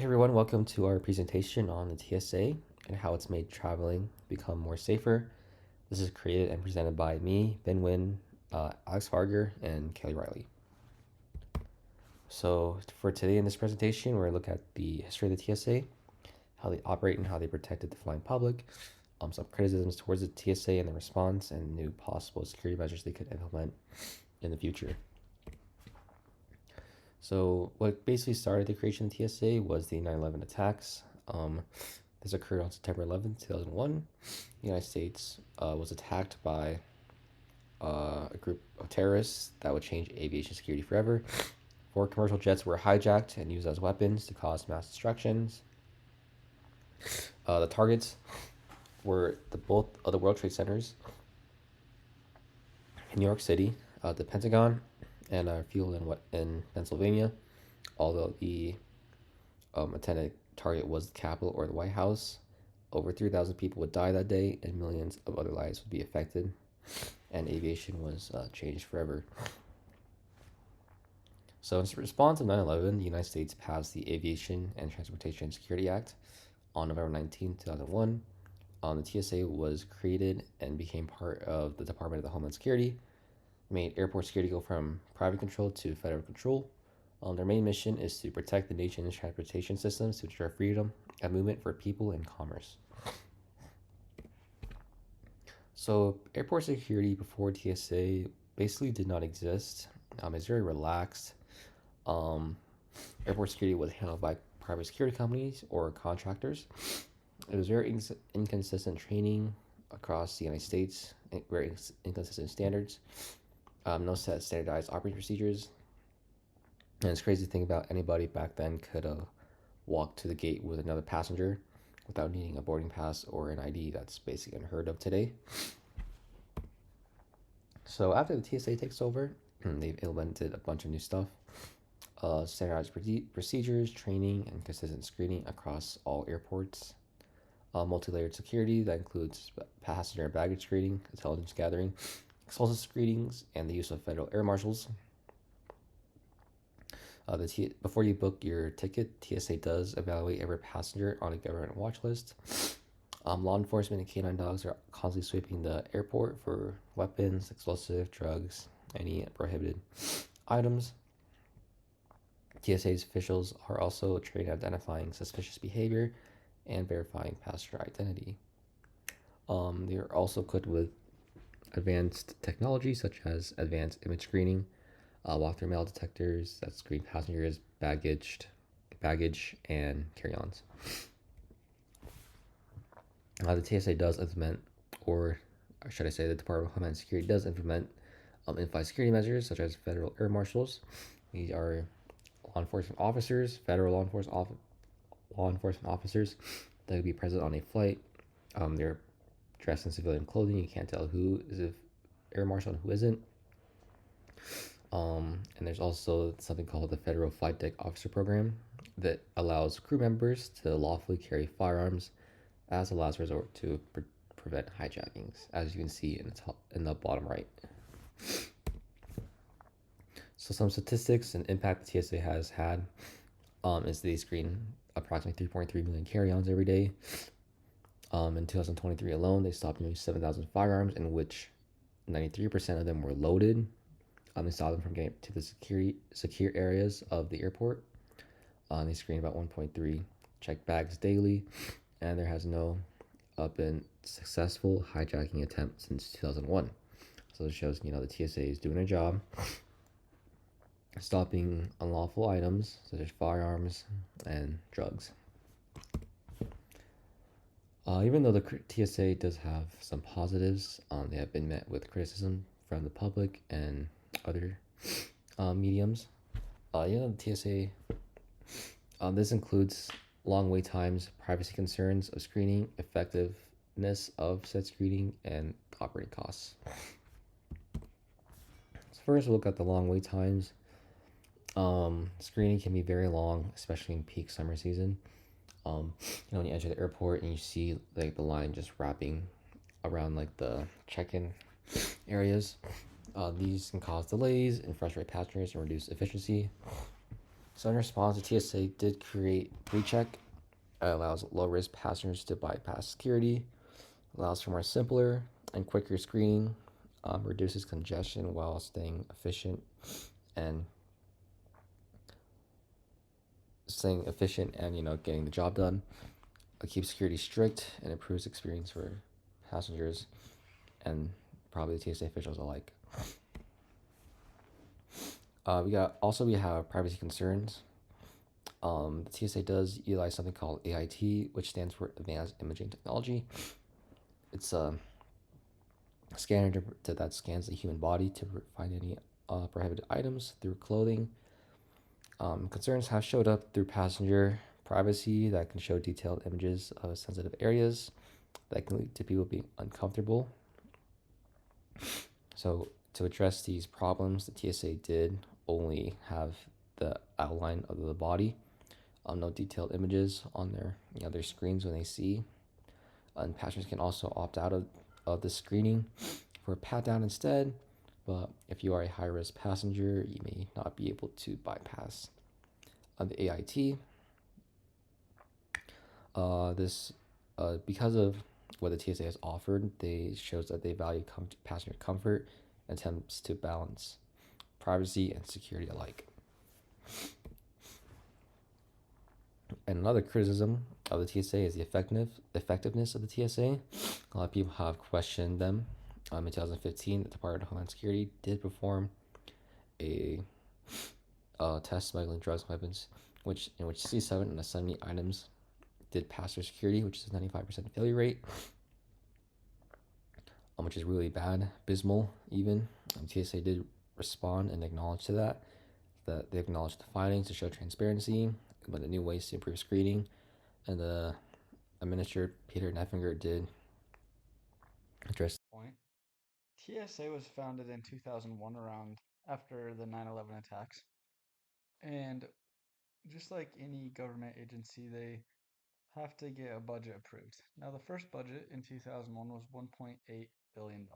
Hey everyone, welcome to our presentation on the TSA and how it's made traveling become more safer. This is created and presented by me, Ben Wynn, Alex Farger, and Kelly Riley. So for today in this presentation, we're going to look at the history of the TSA, how they operate and how they protected the flying public, some criticisms towards the TSA and the response, and new possible security measures they could implement in the future. So what basically started the creation of the TSA was the 9/11 attacks. This occurred on September 11th, 2001. The United States was attacked by a group of terrorists that would change aviation security forever. 4 commercial jets were hijacked and used as weapons to cause mass destructions. The targets were both of the World Trade Centers in New York City, the Pentagon, and a field in Pennsylvania. Although the intended target was the Capitol or the White House, over 3,000 people would die that day, and millions of other lives would be affected, and aviation was changed forever. So in response to 9/11, the United States passed the Aviation and Transportation Security Act on November 19, 2001. The TSA was created and became part of the Department of the Homeland Security, made airport security go from private control to federal control. Their main mission is to protect the nation's transportation systems to ensure freedom and movement for people and commerce. So airport security before TSA basically did not exist. It's very relaxed. Airport security was handled by private security companies or contractors. It was very inconsistent training across the United States, very inconsistent standards, no set standardized operating procedures. And it's crazy to think about anybody back then could walk to the gate with another passenger without needing a boarding pass or an ID. That's basically unheard of today. So after the TSA takes over, they've implemented a bunch of new stuff. Standardized procedures, training, and consistent screening across all airports. Multi-layered security that includes passenger and baggage screening, intelligence gathering, explosive screenings, and the use of federal air marshals. Before you book your ticket, TSA does evaluate every passenger on a government watch list. Law enforcement and canine dogs are constantly sweeping the airport for weapons, explosive, drugs, any prohibited items. TSA's officials are also trained at identifying suspicious behavior and verifying passenger identity. They are also equipped with advanced technology such as advanced image screening, walk-through metal detectors that screen passengers, baggage, and carry-ons. The TSA does implement, or should I say the Department of Homeland Security does implement in-flight security measures such as federal air marshals. These are law enforcement officers, federal law enforcement officers that would be present on a flight. They're dressed in civilian clothing. You can't tell who is an air marshal and who isn't. And there's also something called the Federal Flight Deck Officer Program that allows crew members to lawfully carry firearms as a last resort to prevent hijackings, as you can see in the bottom right. So some statistics and impact the TSA has had is they screen approximately 3.3 million carry-ons every day. In 2023 alone, they stopped nearly 7,000 firearms, in which 93% of them were loaded. They stopped them from getting to the secure areas of the airport. They screen about 1.3 checked bags daily, and there has been successful hijacking attempt since 2001. So it shows, the TSA is doing a job stopping unlawful items such as firearms and drugs. Even though the TSA does have some positives, they have been met with criticism from the public and other mediums. The TSA, this includes long wait times, privacy concerns of screening, effectiveness of said screening, and operating costs. So first, we'll look at the long wait times. Screening can be very long, especially in peak summer season. When you enter the airport and you see the line just wrapping around the check-in areas, these can cause delays and frustrate passengers and reduce efficiency. So in response, the TSA did create PreCheck. It allows low-risk passengers to bypass security, allows for more simpler and quicker screening, reduces congestion while staying efficient and getting the job done. It keeps security strict and improves experience for passengers and probably the TSA officials alike. We have privacy concerns. The TSA does utilize something called AIT, which stands for Advanced Imaging Technology. It's a scanner that scans the human body to find any prohibited items through clothing. Concerns have showed up through passenger privacy that can show detailed images of sensitive areas that can lead to people being uncomfortable. So, to address these problems, the TSA did only have the outline of the body, no detailed images on their screens when they see. And passengers can also opt out of the screening for a pat down instead. But if you are a high risk passenger, you may not be able to bypass the AIT. This Because of what the TSA has offered, they shows that they value passenger comfort and attempts to balance privacy and security alike. And another criticism of the TSA is the effectiveness of the TSA. A lot of people have questioned them. In 2015, the Department of Homeland Security did perform a test smuggling drugs and weapons, in which C7 and 70 items did pass their security, which is a 95% failure rate, which is really bad, abysmal even. TSA did respond and acknowledge to that they acknowledged the findings to show transparency, but the new ways to improve screening, and the Administrator Peter Neffinger did address. Point. TSA was founded in 2001 around after the 9/11 attacks. And just like any government agency, they have to get a budget approved. Now, the first budget in 2001 was $1.8 billion.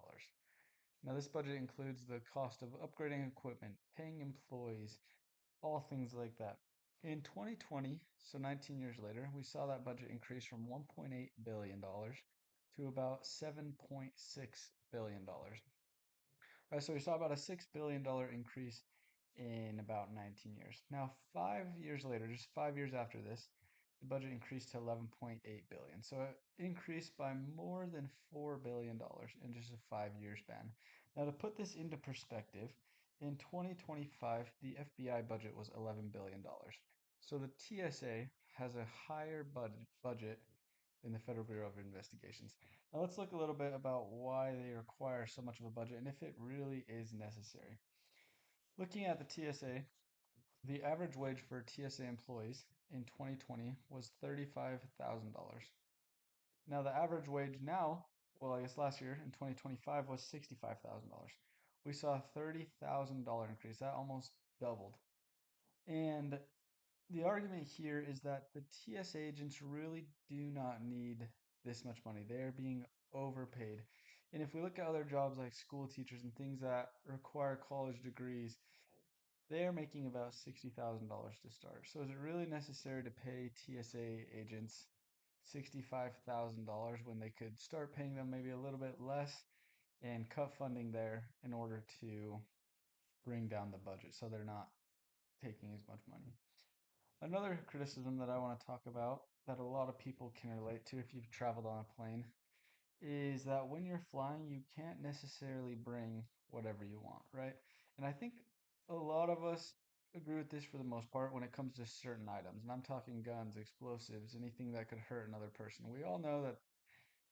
Now, this budget includes the cost of upgrading equipment, paying employees, all things like that. In 2020, so 19 years later, we saw that budget increase from $1.8 billion to about $7.6 billion. Right, so we saw about a $6 billion increase in about 19 years. Now, 5 years later, just 5 years after this, the budget increased to 11.8 billion. So it increased by more than $4 billion in just a 5 year span. Now, to put this into perspective, in 2025, the FBI budget was $11 billion. So the TSA has a higher budget than the Federal Bureau of Investigations. Now let's look a little bit about why they require so much of a budget and if it really is necessary. Looking at the TSA, the average wage for TSA employees in 2020 was $35,000. Now the average wage now, well, I guess last year in 2025 was $65,000. We saw a $30,000 increase. That almost doubled. And the argument here is that the TS agents really do not need this much money. They are being overpaid. And if we look at other jobs like school teachers and things that require college degrees, they are making about $60,000 to start. So is it really necessary to pay TSA agents $65,000 when they could start paying them maybe a little bit less and cut funding there in order to bring down the budget so they're not taking as much money? Another criticism that I want to talk about that a lot of people can relate to if you've traveled on a plane is that when you're flying, you can't necessarily bring whatever you want, right? And I think a lot of us agree with this for the most part when it comes to certain items. And I'm talking guns, explosives, anything that could hurt another person. We all know that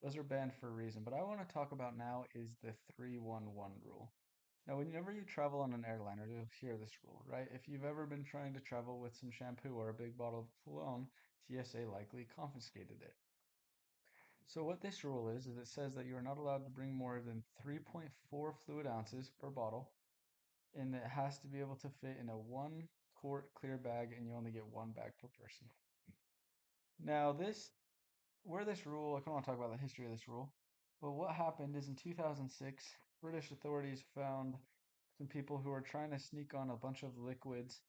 those are banned for a reason. But I want to talk about now is the 311 rule. Now, whenever you travel on an airliner, you'll hear this rule, right? If you've ever been trying to travel with some shampoo or a big bottle of cologne, TSA likely confiscated it. So what this rule is it says that you are not allowed to bring more than 3.4 fluid ounces per bottle, and it has to be able to fit in a 1 quart clear bag, and you only get one bag per person. Now, this rule, I kind of want to talk about the history of this rule, but what happened is in 2006, British authorities found some people who were trying to sneak on a bunch of liquids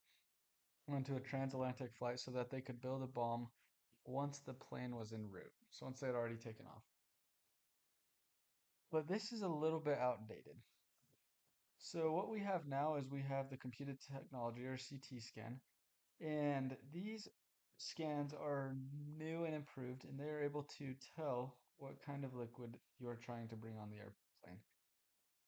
went to a transatlantic flight so that they could build a bomb once the plane was en route. So once they had already taken off. But this is a little bit outdated. So what we have now is we have the computed technology or CT scan, and these scans are new and improved, and they are able to tell what kind of liquid you're trying to bring on the airplane.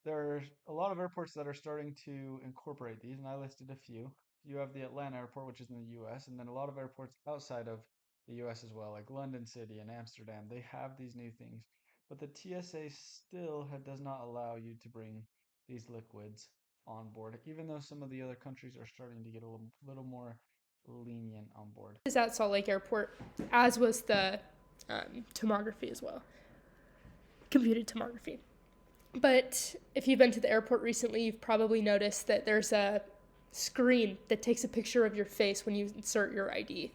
There are a lot of airports that are starting to incorporate these, and I listed a few. You have the Atlanta airport, which is in the US, and then a lot of airports outside of the US as well, like London City and Amsterdam. They have these new things. But the TSA still does not allow you to bring these liquids on board, even though some of the other countries are starting to get a little more lenient on board. Is at Salt Lake Airport, as was the tomography as well, computed tomography. But if you've been to the airport recently, you've probably noticed that there's a screen that takes a picture of your face when you insert your ID.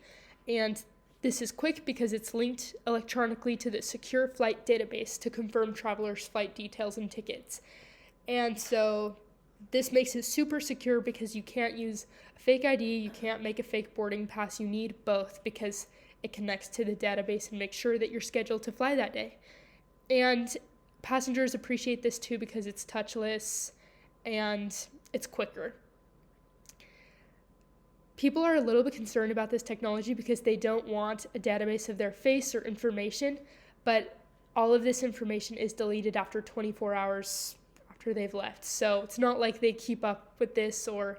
And this is quick because it's linked electronically to the secure flight database to confirm travelers' flight details and tickets. And so this makes it super secure because you can't use a fake ID, you can't make a fake boarding pass. You need both because it connects to the database and makes sure that you're scheduled to fly that day. And passengers appreciate this too because it's touchless and it's quicker. People are a little bit concerned about this technology because they don't want a database of their face or information, but all of this information is deleted after 24 hours after they've left. So it's not like they keep up with this or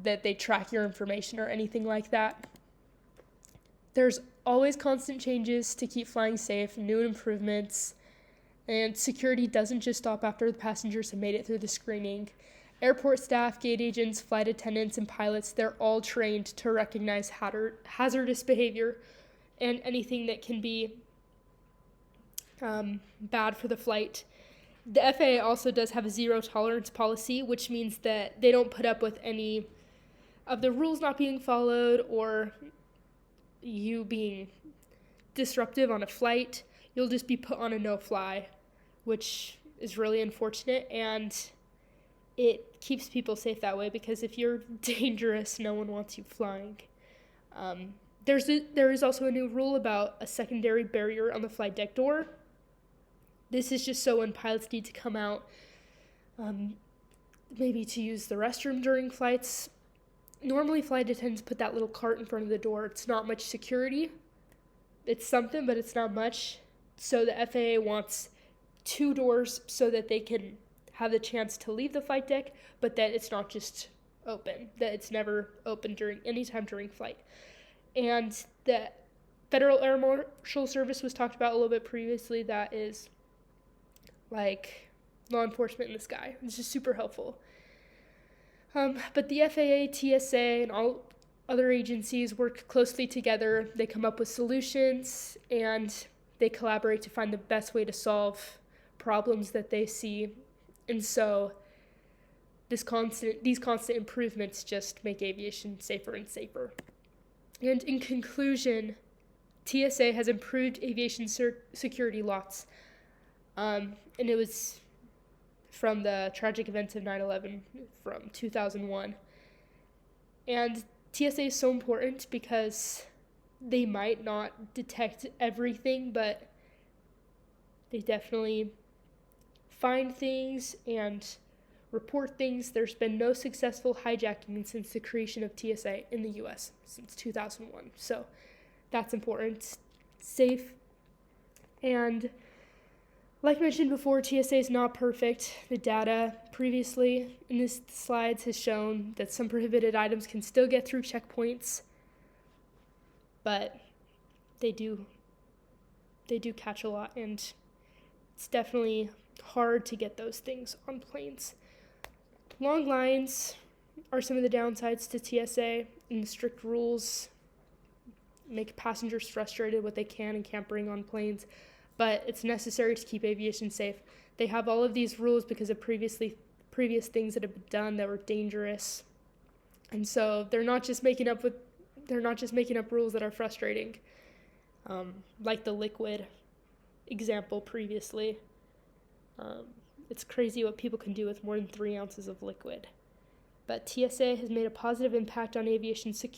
that they track your information or anything like that. There's always constant changes to keep flying safe, new improvements, and security doesn't just stop after the passengers have made it through the screening. Airport staff, gate agents, flight attendants, and pilots, they're all trained to recognize hazardous behavior and anything that can be bad for the flight. The FAA also does have a zero tolerance policy, which means that they don't put up with any of the rules not being followed or you being disruptive on a flight. You'll just be put on a no-fly, which is really unfortunate, and it keeps people safe that way because if you're dangerous, no one wants you flying. There is also a new rule about a secondary barrier on the flight deck door. This is just so when pilots need to come out, maybe to use the restroom during flights. Normally, flight attendants put that little cart in front of the door. It's not much security. It's something, but it's not much. So the FAA wants 2 doors so that they can have the chance to leave the flight deck, but that it's not just open, that it's never open during any time during flight. And the Federal Air Marshal Service was talked about a little bit previously. That is like law enforcement in the sky. This is super helpful. But the FAA, TSA, and all other agencies work closely together. They come up with solutions and they collaborate to find the best way to solve problems that they see. And so these constant improvements just make aviation safer and safer. And in conclusion, TSA has improved aviation security lots. And it was from the tragic events of 9/11 from 2001. And TSA is so important because they might not detect everything, but they definitely find things and report things. There's been no successful hijacking since the creation of TSA in the US since 2001. So that's important. Safe. And like mentioned before, TSA is not perfect. The data previously in this slides has shown that some prohibited items can still get through checkpoints, but they do catch a lot, and it's definitely hard to get those things on planes. Long lines are some of the downsides to TSA, and the strict rules make passengers frustrated what they can and can't bring on planes, but it's necessary to keep aviation safe. They have all of these rules because of previous things that have been done that were dangerous, and so they're not just making up rules that are frustrating, like the liquid example previously. It's crazy what people can do with more than 3 ounces of liquid. but TSA has made a positive impact on aviation security.